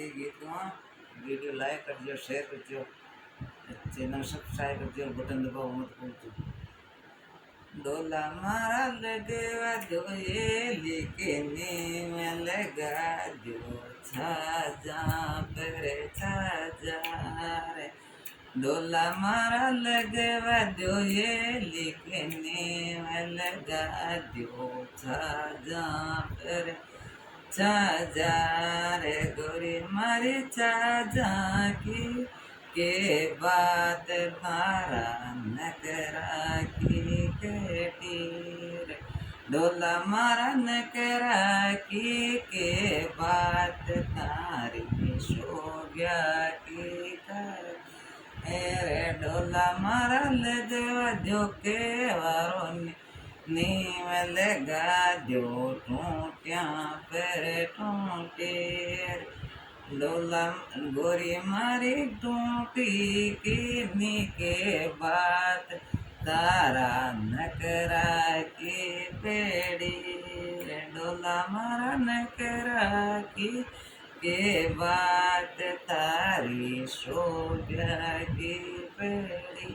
એ ગીતમાં video like કરજો, share કરજો, ચેનલ સબસ્ક્રાઈબ કરજો, બટન દબાવવા મત ભૂલજો. ડોલા મારા લગવા જોઈએ લીકીને મેં લગાજો છાજા કરે છાજા રે. ડોલા મારા લગવા જોઈએ લીકીને મેં લગાજો છાજા કરે छाजा रे गोरी मारी छाजा की के बात तारा नकरा की केटी रे. डोला मारा नकरा की के बात तारी शोभ्या की कर रे. डोला मारा लगवा जो के वारो नीम लगा दो टूटिया पर टूटे. डोला गोरी मारी टूटी कितनी के बात तारा नकरा की पेड़ी. डोला मारा नकरा की के बात तारी शोभ्या की पेड़ी.